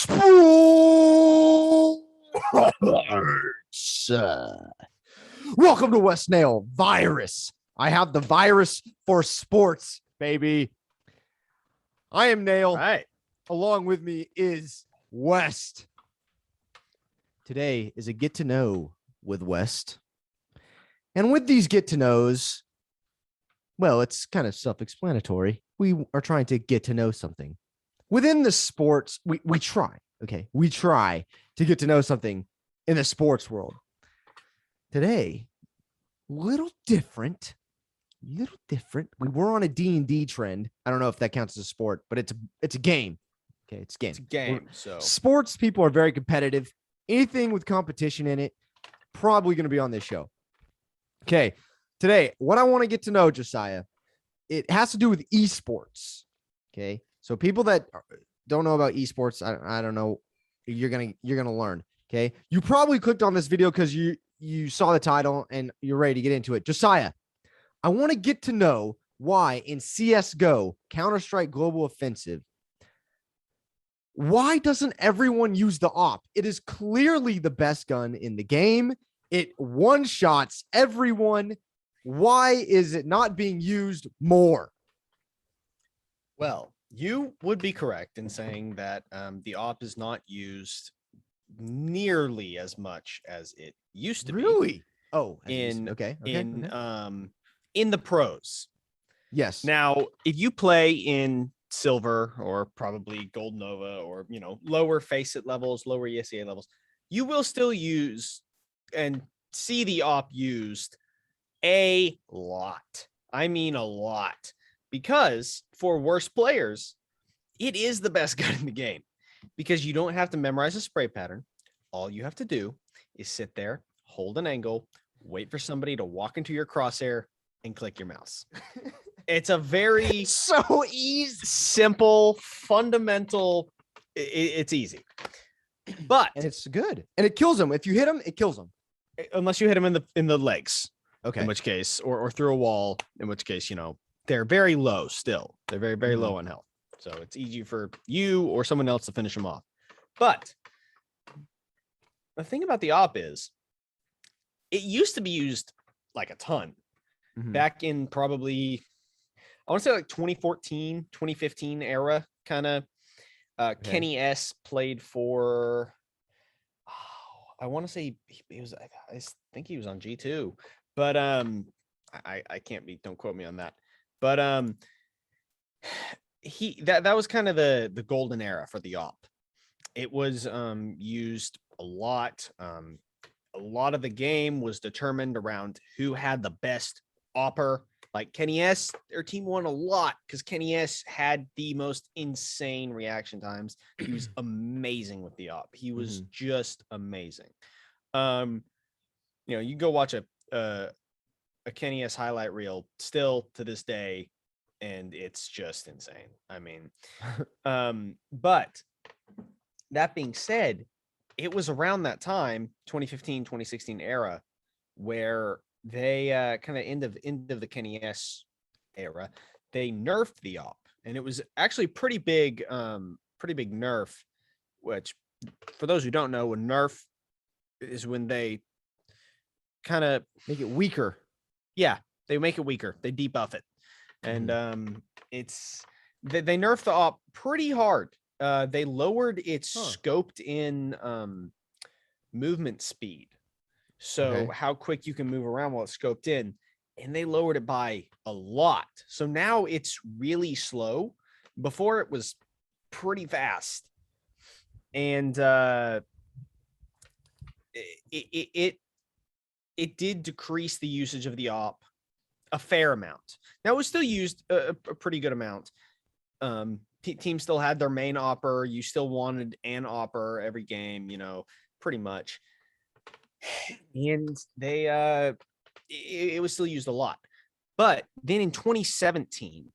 Sports. Welcome to West Nale Virus. I have the virus for sports, baby. I am Nale. Right. Along with me is West. Today is a get to know with West. And with these get to knows, well, it's kind of self-explanatory. We are trying to get to know something. Within the sports, we try, okay? We try to get to know something in the sports world. Today, little different. We were on a D&D trend. I don't know if that counts as a sport, but it's a game. Okay, it's a game. It's a game. So sports people are very competitive. Anything with competition in it, probably going to be on this show. Okay, today, what I want to get to know, Josiah, it has to do with esports. Okay, so people that don't know about esports, I don't know, you're gonna learn. Okay, you probably clicked on this video because you saw the title and you're ready to get into it. Josiah, I want to get to know why in CSGO, Counter-Strike Global Offensive, why doesn't everyone use the AWP? It is clearly the best gun in the game. It one-shots everyone. Why is it not being used more? well, you would be correct in saying that the AWP is not used nearly as much as it used to be. Really? Oh, in okay. In the pros. Yes. Now, if you play in silver or probably gold nova or lower facet levels, lower ESEA levels, you will still use and see the AWP used a lot. I mean a lot, because for worse players, it is the best gun in the game because you don't have to memorize a spray pattern. All you have to do is sit there, hold an angle, wait for somebody to walk into your crosshair and click your mouse. It's a very so easy, simple, fundamental. It's easy, but and it's good, and it kills them. If you hit them, it kills them. Unless you hit them in the legs. Okay. In which case, or through a wall, in which case, they're very low still. They're very, very low on health. So it's easy for you or someone else to finish them off. But the thing about the AWP is it used to be used like a ton back in probably, I want to say like 2014, 2015 era kind of. Kenny S played for, I want to say he was, I think he was on G2, but I can't be, don't quote me on that. But that was kind of the golden era for the AWP. It was used a lot. A lot of the game was determined around who had the best AWPer. Like Kenny S, their team won a lot because Kenny S had the most insane reaction times. He was amazing with the AWP. He was just amazing. You go watch a Kenny S highlight reel still to this day, and it's just insane. I mean, but that being said, it was around that time, 2015, 2016 era, where they kind of end of the Kenny S era, they nerfed the AWP, and it was actually pretty big nerf. Which, for those who don't know, a nerf is when they kind of make it weaker. Yeah, they make it weaker. They debuff it, and it's they nerfed the AWP pretty hard. They lowered its scoped in movement speed. So how quick you can move around while it's scoped in, and they lowered it by a lot. So now it's really slow. Before it was pretty fast, and it did decrease the usage of the AWP a fair amount. Now it was still used a pretty good amount. Teams still had their main AWPer. You still wanted an AWPer every game, pretty much. And they it was still used a lot. But then in 2017,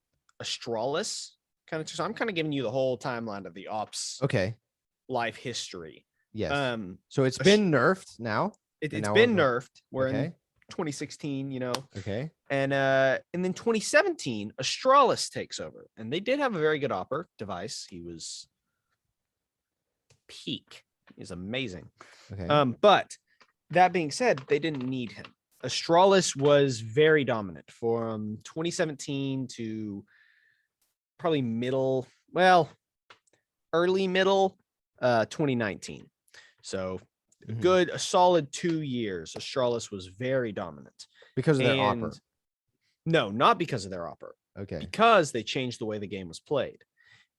Astralis so I'm kind of giving you the whole timeline of the AWP's life history. Yes. So it's been nerfed now. It's been nerfed. We're in 2016, Okay. And then 2017, Astralis takes over, and they did have a very good AWPer device. He was peak. He's amazing. Okay. But that being said, they didn't need him. Astralis was very dominant from 2017 to probably early middle 2019. So a solid 2 years. Astralis was very dominant. Because of their opera. No, not because of their opera. Okay. Because they changed the way the game was played.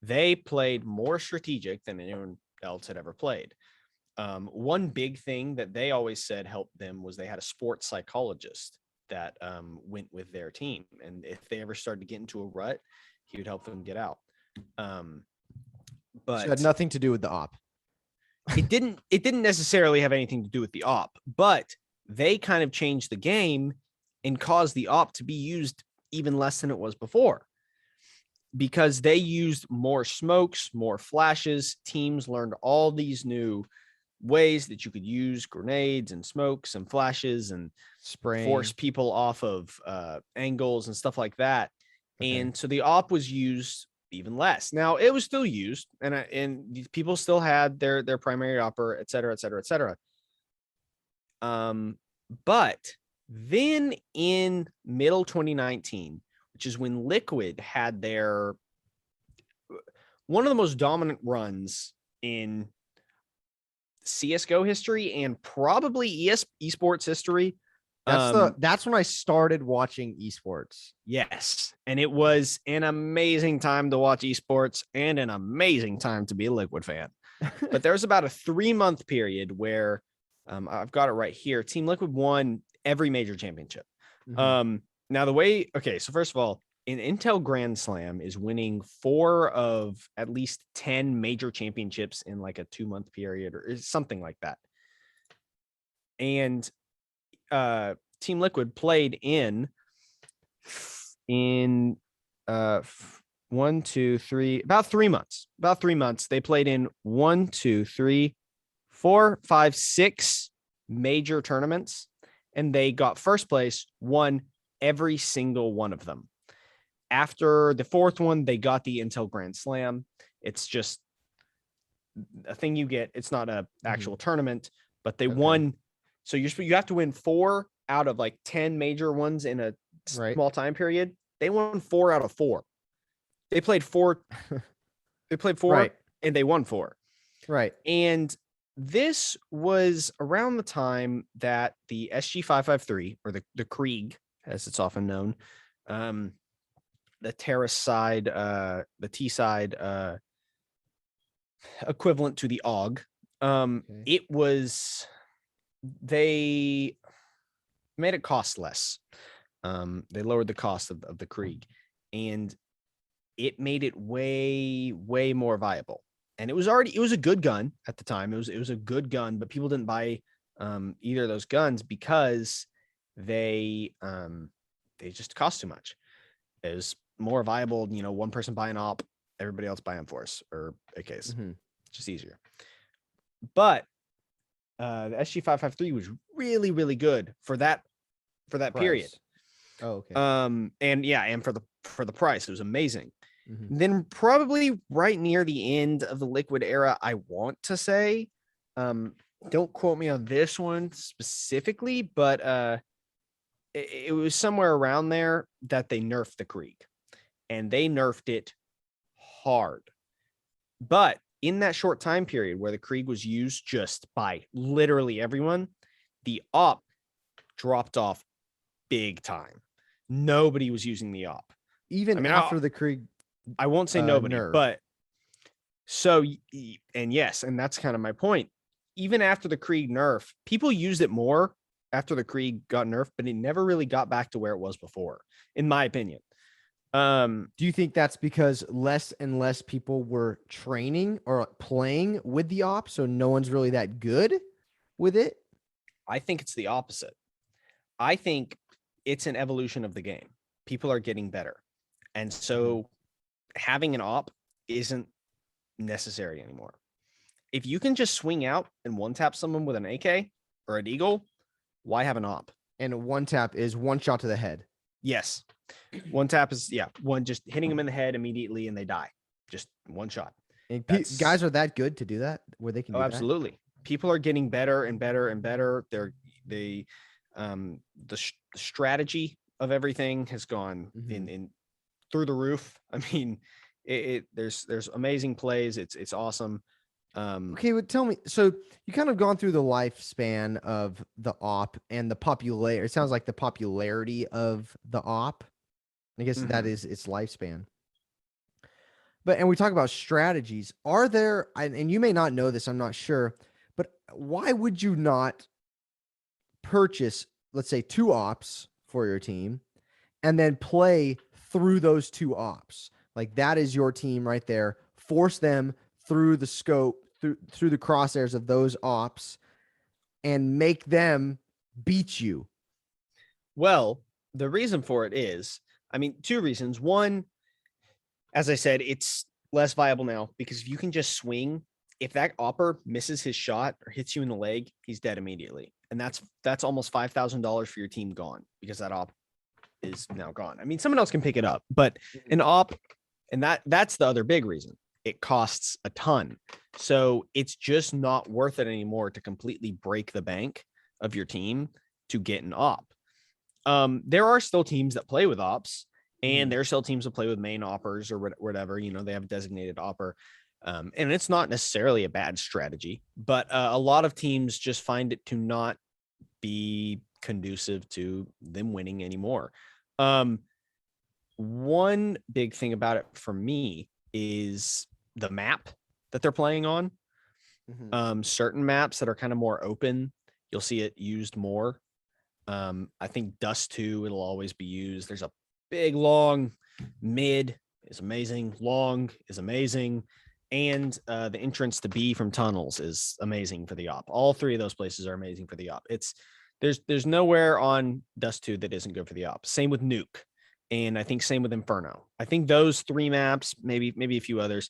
They played more strategic than anyone else had ever played. One big thing that they always said helped them was they had a sports psychologist that went with their team. And if they ever started to get into a rut, he would help them get out. But so it had nothing to do with the op. it didn't necessarily have anything to do with the op, but they kind of changed the game and caused the op to be used even less than it was before. Because they used more smokes, more flashes. Teams learned all these new ways that you could use grenades and smokes and flashes and force people off of angles and stuff like that. Okay. And so the op was used even less. Now it was still used, and people still had their primary opera, et cetera, et cetera, et cetera. But then in middle 2019, which is when Liquid had one of the most dominant runs in CSGO history and probably esports history. That's when I started watching esports. Yes. And it was an amazing time to watch esports and an amazing time to be a Liquid fan. But there was about a 3-month period where I've got it right here. Team Liquid won every major championship. Now so first of all, an Intel Grand Slam is winning 4 of at least 10 major championships in like a 2-month period or something like that. And Team Liquid played in 1, 2, 3, about 3 months. About 3 months. They played in 1, 2, 3, 4, 5, 6 major tournaments, and they got first place, won every single one of them. After the 4th one, they got the Intel Grand Slam. It's just a thing you get. It's not an actual tournament, but they won. So you have to win 4 out of like 10 major ones in a small time period. They won 4 out of 4. They played 4. They played 4 and they won 4. Right. And this was around the time that the SG553 or the Krieg, as it's often known, the terrace side, the T side, equivalent to the AUG. They made it cost less. They lowered the cost of the Krieg, and it made it way, way more viable. And it was a good gun at the time. It was a good gun, but people didn't buy either of those guns because they just cost too much. It was more viable, one person buy an op, everybody else buy M4s or AKs. Just easier. But the SG553 was really, really good for that period. Oh, okay. And for the price, it was amazing. Then probably right near the end of the Liquid era, I want to say, don't quote me on this one specifically, but it was somewhere around there that they nerfed the Krieg, and they nerfed it hard. But in that short time period where the Krieg was used just by literally everyone, the op dropped off big time. Nobody was using the op. Even after the Krieg, I won't say nobody, nerf. But so, and yes, and that's kind of my point. Even after the Krieg nerf, people used it more after the Krieg got nerfed, but it never really got back to where it was before, in my opinion. Do you think that's because less and less people were training or playing with the op, so no one's really that good with it? I think it's the opposite. I think it's an evolution of the game. People are getting better. And so having an op isn't necessary anymore. If you can just swing out and one tap someone with an AK or an Eagle, why have an op? And a one tap is one shot to the head. Yes. One tap is one just hitting them in the head immediately and they die. Just one shot. And That's guys are that good to do that, where they can Oh, do that. absolutely. People are getting better and better and better. They strategy of everything has gone Mhm. in through the roof. I mean, there's amazing plays. It's awesome. Okay, but tell me. So you kind of gone through the lifespan of the op and the popularity. It sounds like the popularity of the op. I guess that mhm. is its lifespan. But and we talk about strategies. Are there? And you may not know this. I'm not sure. But why would you not purchase, let's say, two ops for your team, and then play through those two ops? Like that is your team right there. Force them through the scope, through the crosshairs of those ops, and make them beat you. Well, the reason for it is, I mean, two reasons. One, as I said, it's less viable now because if you can just swing, if that opper misses his shot or hits you in the leg, he's dead immediately. And that's almost $5,000 for your team gone because that op is now gone. I mean, someone else can pick it up, but an op, and that's the other big reason. It costs a ton. So it's just not worth it anymore to completely break the bank of your team to get an op. There are still teams that play with ops, and there are still teams that play with main oppers or whatever. You know, they have a designated opper, and it's not necessarily a bad strategy, but a lot of teams just find it to not be conducive to them winning anymore. One big thing about it for me is the map that they're playing on. Certain maps that are kind of more open, you'll see it used more. I think Dust 2, it'll always be used. There's a big, long mid is amazing. Long is amazing. And the entrance to B from tunnels is amazing for the op. All three of those places are amazing for the op. There's nowhere on Dust 2 that isn't good for the op. Same with Nuke. And I think same with Inferno. I think those three maps, maybe a few others,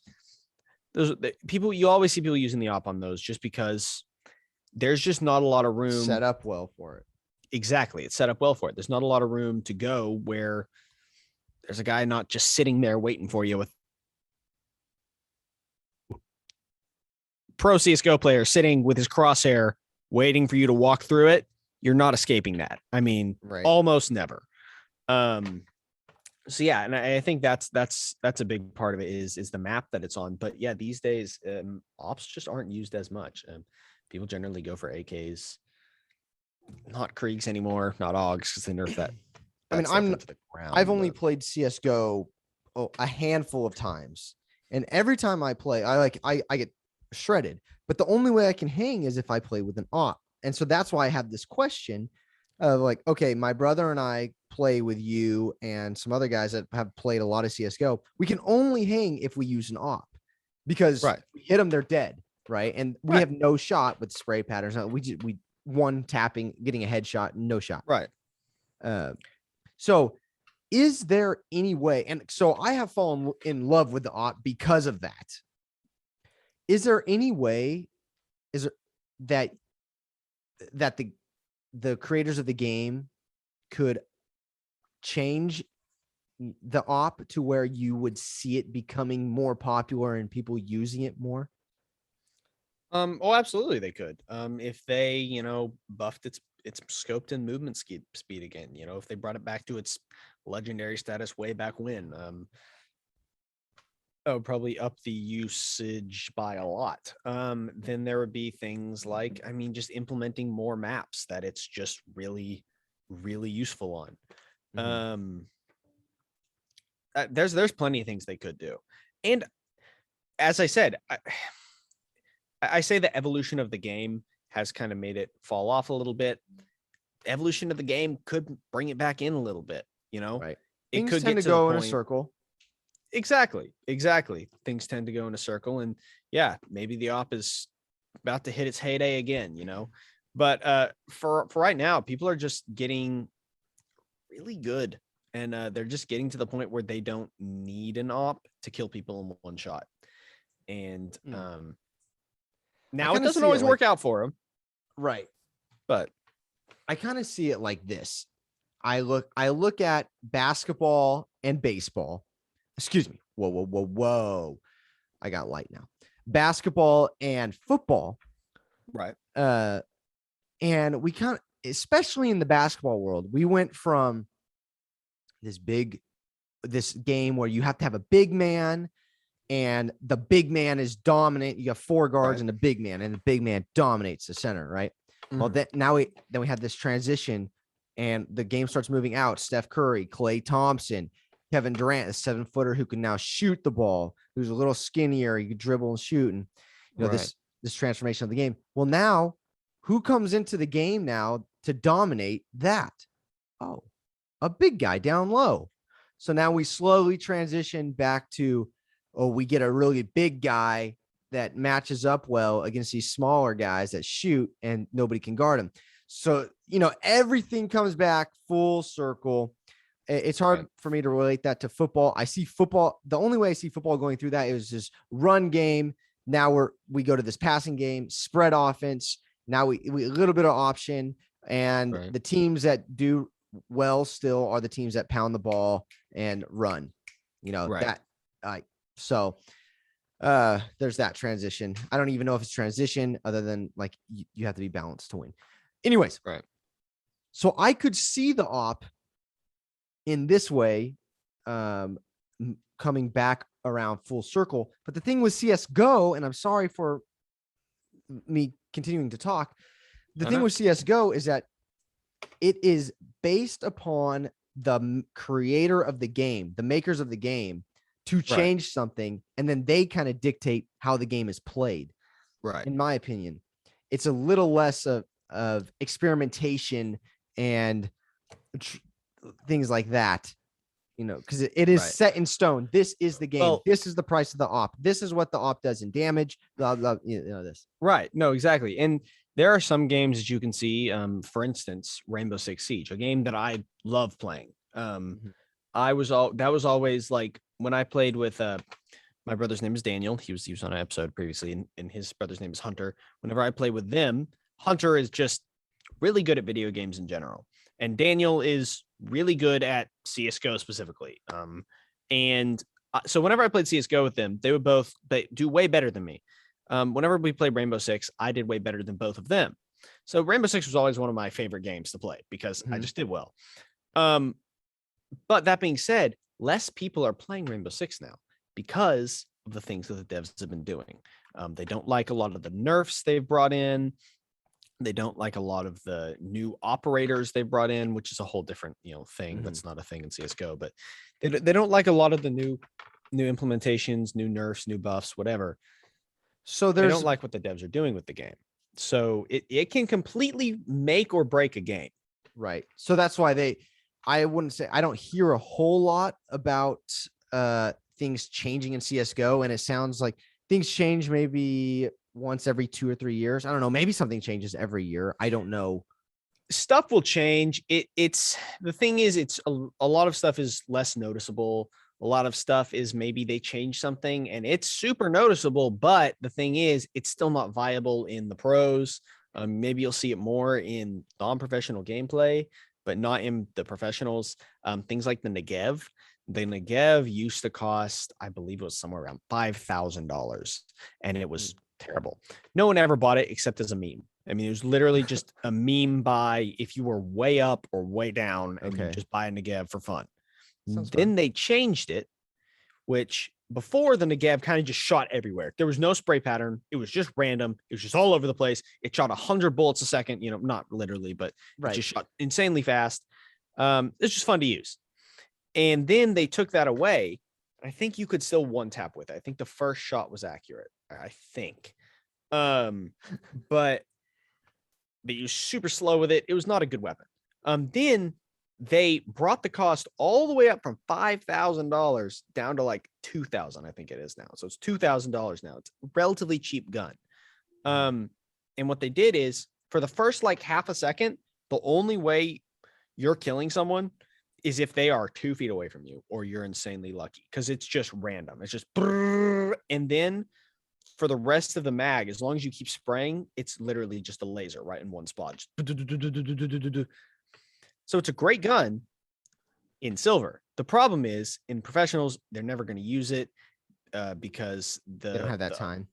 those people, you always see people using the op on those just because there's just not a lot of room. Set up well for it. Exactly. It's set up well for it. There's not a lot of room to go where there's a guy not just sitting there waiting for you with pro CSGO player sitting with his crosshair waiting for you to walk through it. You're not escaping that. I mean, almost never. So yeah, and I think that's a big part of it is the map that it's on. But yeah, these days ops just aren't used as much. People generally go for AKs, not Kriegs anymore, not Augs because they nerf that. I mean, I've only played CSGO a handful of times, and every time I play, I get shredded. But the only way I can hang is if I play with an op, and so that's why I have this question of like, okay, my brother and I play with you and some other guys that have played a lot of CSGO. We can only hang if we use an op because if we hit them, they're dead, right? And we have no shot with spray patterns. We one tapping, getting a headshot, no shot, right? So is there any way, and so I have fallen in love with the op because of that. Is there any way, is it that the creators of the game could change the op to where you would see it becoming more popular and people using it more? Oh, absolutely they could. If they, buffed its scoped in movement speed again, if they brought it back to its legendary status way back when, would probably up the usage by a lot. Then there would be things like, I mean, just implementing more maps that it's just really, really useful on. There's plenty of things they could do. And as I said, I say the evolution of the game has kind of made it fall off a little bit. Evolution of the game could bring it back in a little bit, Right. It Things could tend get to to go the in a point. circle. Exactly. Things tend to go in a circle, and yeah, maybe the op is about to hit its heyday again, But for right now, people are just getting really good, and they're just getting to the point where they don't need an op to kill people in one shot. And now it doesn't always work out for them, right? But I kind of see it like this. I look at basketball and baseball. Excuse me. Whoa. I got light now. Basketball and football. Right. And we kind of, especially in the basketball world, we went from this game where you have to have a big man and the big man is dominant. You have four guards and a big man, and the big man dominates the center, right? Well, then we have this transition and the game starts moving out. Steph Curry, Klay Thompson, Kevin Durant, a 7-footer who can now shoot the ball, who's a little skinnier, he can dribble and shoot. And this transformation of the game. Well, now who comes into the game now to dominate that? Oh, a big guy down low. So now we slowly transition back to, we get a really big guy that matches up well against these smaller guys that shoot and nobody can guard him. So, everything comes back full circle. It's hard for me to relate that to football. I see football. The only way I see football going through that is this run game. Now we go to this passing game, spread offense. Now we a little bit of option, and the teams that do well still are the teams that pound the ball and run, so there's that transition. I don't even know if it's transition other than like you have to be balanced to win. Anyways. Right. So I could see the op in this way, coming back around full circle. But the thing with CSGO, and I'm sorry for me continuing to talk, the thing with CSGO is that it is based upon the creator of the game, the makers of the game, to change something, and then they kind of dictate how the game is played. Right. In my opinion, it's a little less of experimentation and things like that, because it is set in stone. This is the game. Well, this is the price of the op. This is what the op does in damage. Blah, blah, this. Right. No, exactly. And there are some games that you can see, for instance, Rainbow Six Siege, a game that I love playing. That was always like when I played with my brother's name is Daniel. He was on an episode previously, and his brother's name is Hunter. Whenever I play with them, Hunter is just really good at video games in general, and Daniel is really good at CSGO specifically. So whenever I played CSGO with them, they do way better than me. Whenever we played Rainbow Six, I did way better than both of them. So Rainbow Six was always one of my favorite games to play because I just did well. But that being said, less people are playing Rainbow Six now because of the things that the devs have been doing. They don't like a lot of the nerfs they've brought in. They don't like a lot of the new operators they've brought in, which is a whole different, thing. That's not a thing in CSGO, but they don't like a lot of the new implementations, new nerfs, new buffs, whatever. So they don't like what the devs are doing with the game. So it can completely make or break a game. Right. So that's why I wouldn't say, I don't hear a whole lot about things changing in CSGO. And it sounds like things change maybe once every 2 or 3 years. I don't know. Maybe something changes every year. I don't know. Stuff will change. It's the thing is, it's a lot of stuff is less noticeable. A lot of stuff is maybe they change something and it's super noticeable, but the thing is, it's still not viable in the pros. Maybe you'll see it more in non-professional gameplay, but not in the professionals. Things like the Negev. The Negev used to cost, I believe it was somewhere around $5,000, and it was terrible. No one ever bought it except as a meme. I mean, it was literally just a meme buy if you were way up or way down, and you just buy a Negev for fun. Then they changed it, which before the Negev kind of just shot everywhere. There was no spray pattern. It was just random. It was just all over the place. It shot 100 bullets a second, not literally, but it just shot insanely fast. It's just fun to use. And then they took that away. I think you could still one tap with it. I think the first shot was accurate. I think. But you were super slow with it. It was not a good weapon. Then they brought the cost all the way up from $5,000 down to like $2,000. I think it is now. So it's $2,000 now. It's a relatively cheap gun. And what they did is for the first like half a second, the only way you're killing someone is if they are 2 feet away from you or you're insanely lucky, because it's just random. It's just, and then for the rest of the mag, as long as you keep spraying, it's literally just a laser right in one spot. So it's a great gun in silver. The problem is in professionals, they're never going to use it. because They don't have that time.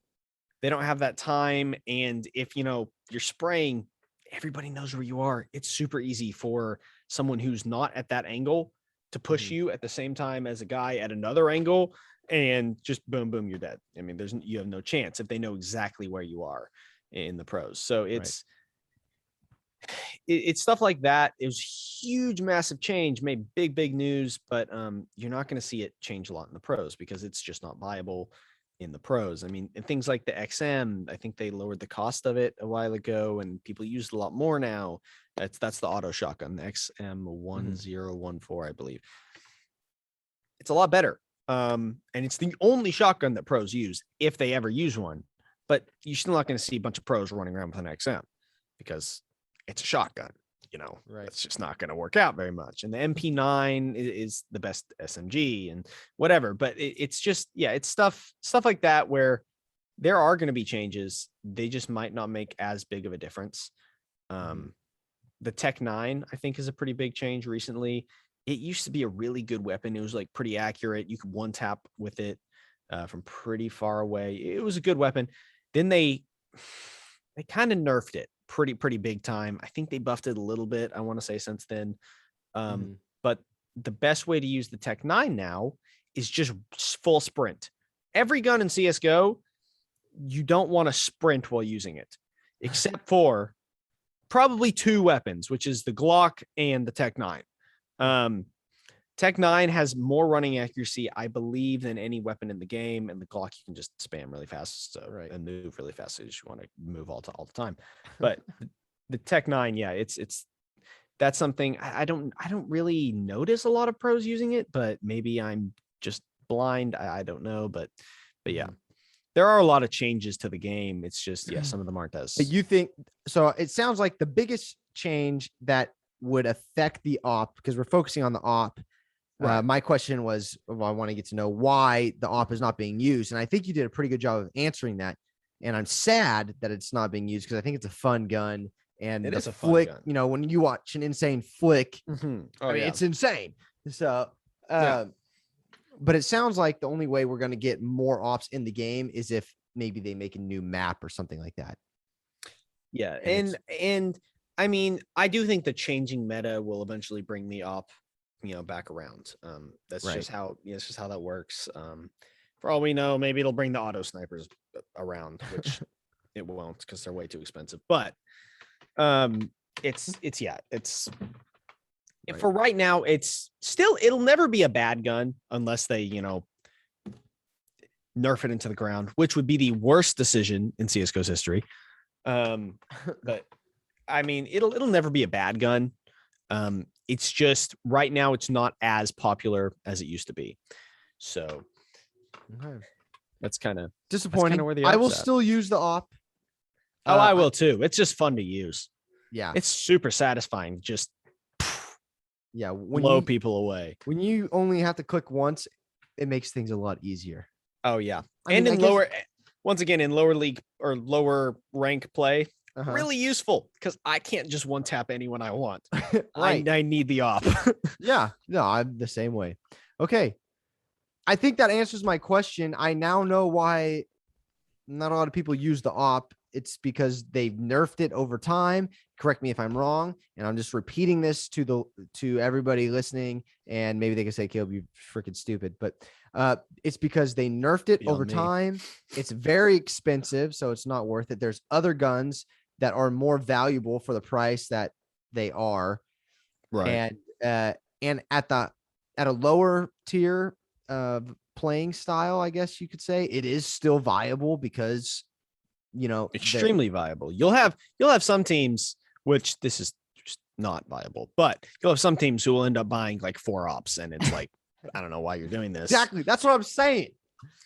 they don't have that time. And if you're spraying, everybody knows where you are. It's super easy for someone who's not at that angle to push you at the same time as a guy at another angle, and just boom, boom, you're dead. I mean, you have no chance if they know exactly where you are in the pros. So it's stuff like that. It was huge, massive change, made big news, but you're not going to see it change a lot in the pros because it's just not viable in the pros. I mean, and things like the XM, I think they lowered the cost of it a while ago, and people use it a lot more now. That's the auto shotgun, the XM1014, I believe. It's a lot better, and it's the only shotgun that pros use if they ever use one. But you're still not going to see a bunch of pros running around with an XM because it's a shotgun. Right. It's just not going to work out very much. And the MP9 is the best SMG and whatever. But it's just, it's stuff like that where there are going to be changes. They just might not make as big of a difference. The Tech 9, I think, is a pretty big change recently. It used to be a really good weapon. It was like pretty accurate. You could one tap with it from pretty far away. It was a good weapon. Then they kind of nerfed it pretty big time. I think they buffed it a little bit, I want to say, since then. But the best way to use the Tech 9 now is just full sprint. Every gun in CSGO, you don't want to sprint while using it, except for probably two weapons, which is the Glock and the Tech 9. Tech 9 has more running accuracy, I believe, than any weapon in the game, and the Glock you can just spam really fast, and move really fast. So you just want to move all the time. But the Tech 9, that's something I don't really notice a lot of pros using it, but maybe I'm just blind. I don't know, but yeah, there are a lot of changes to the game. It's just some of them aren't as. But you think so? It sounds like the biggest change that would affect the AWP, because we're focusing on the AWP. Right. My question was, I want to get to know why the AWP is not being used. And I think you did a pretty good job of answering that. And I'm sad that it's not being used because I think it's a fun gun. And it is a flick, fun gun. When you watch an insane flick, it's insane. So, but it sounds like the only way we're going to get more AWPs in the game is if maybe they make a new map or something like that. Yeah. And I mean, I do think the changing meta will eventually bring the AWP back around. That's just how that works. For all we know, maybe it'll bring the auto snipers around, which it won't because they're way too expensive. But for right now, it'll never be a bad gun unless they nerf it into the ground, which would be the worst decision in CSGO's history. But I mean, it'll never be a bad gun. It's just right now it's not as popular as it used to be. So that's kind of disappointing. I will still use the AWP. I will too. It's just fun to use. Yeah. It's super satisfying. Just blow people away. When you only have to click once, it makes things a lot easier. Oh yeah. In lower league or lower rank play, really useful because I can't just one tap anyone I want. Right. I need the AWP. Yeah, no, I'm the same way. Okay. I think that answers my question. I now know why not a lot of people use the AWP. It's because they've nerfed it over time. Correct me if I'm wrong. And I'm just repeating this to everybody listening. And maybe they can say, Caleb, you're freaking stupid. But it's because they nerfed it over time. It's very expensive, so it's not worth it. There's other guns that are more valuable for the price that they are. Right. And at a lower tier of playing style, I guess you could say, it is still viable because extremely viable. You'll have some teams, which this is just not viable, but you'll have some teams who will end up buying like 4 AWPs, and it's like, I don't know why you're doing this. Exactly. That's what I'm saying.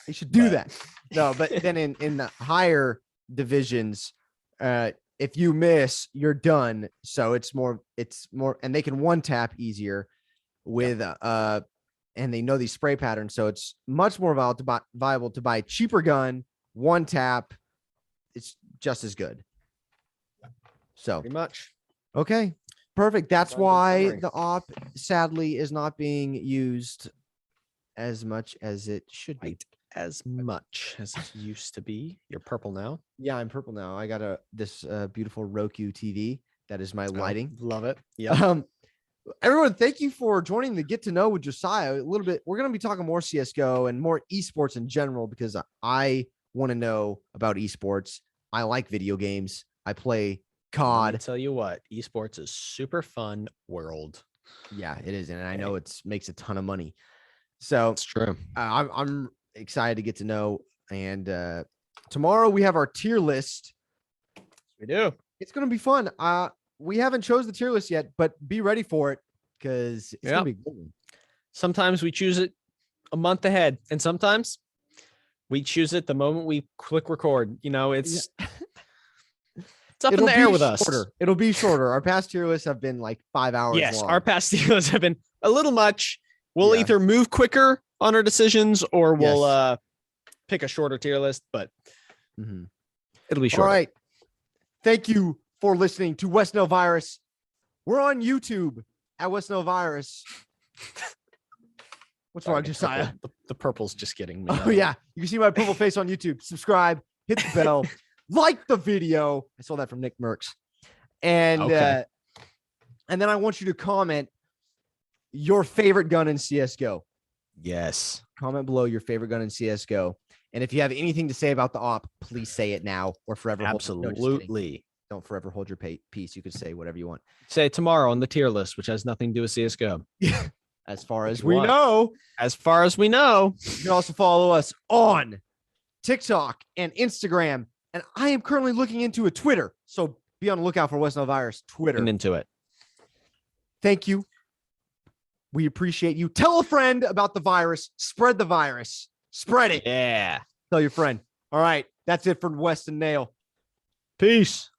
They should do that. No, but then in the higher divisions, if you miss, you're done. So it's more, and they can one tap easier with, and they know these spray patterns. So it's much more viable to buy a cheaper gun, one tap. It's just as good. So pretty much. Okay, perfect. That's why the AWP sadly is not being used as much as it should be. as much as it used to be. You're purple now. Yeah, I'm purple now. I got this beautiful Roku TV. That is my lighting. Love it. Yeah. Everyone, thank you for joining the Get to Know with Josiah. A little bit. We're going to be talking more CSGO and more esports in general because I want to know about esports. I like video games. I play COD. Let me tell you what, esports is super fun world. Yeah, it is, and I know it makes a ton of money. So It's true. I'm excited to get to know. And tomorrow we have our tier list. We do. It's going to be fun. We haven't chose the tier list yet, but be ready for it because it's going to be a good one. Sometimes we choose it a month ahead, and sometimes we choose it the moment we click record. You know, it's it's up in the air with us. It'll be shorter. Our past tier lists have been like 5 hours Yes, long. our past tier lists have been a little much. We'll either move quicker on our decisions or we'll pick a shorter tier list, but it'll be short. All right. Thank you for listening to West Nile Virus. We're on YouTube at West Nile Virus. What's wrong, Josiah? The purple's just getting me. Oh, yeah. You can see my purple face on YouTube. Subscribe, hit the bell, like the video. I saw that from Nick Merckx. And then I want you to comment your favorite gun in CSGO. Yes. Comment below your favorite gun in CSGO. And if you have anything to say about the op, please say it now or forever. Absolutely. Don't forever hold your peace. You can say whatever you want. Say it tomorrow on the tier list, which has nothing to do with CSGO. As far as we know. As far as we know. You can also follow us on TikTok and Instagram. And I am currently looking into a Twitter. So be on the lookout for West Nile Virus Twitter. And into it. Thank you. We appreciate you. Tell a friend about the virus. Spread the virus. Spread it. Yeah. Tell your friend. All right. That's it for West and Nale. Peace.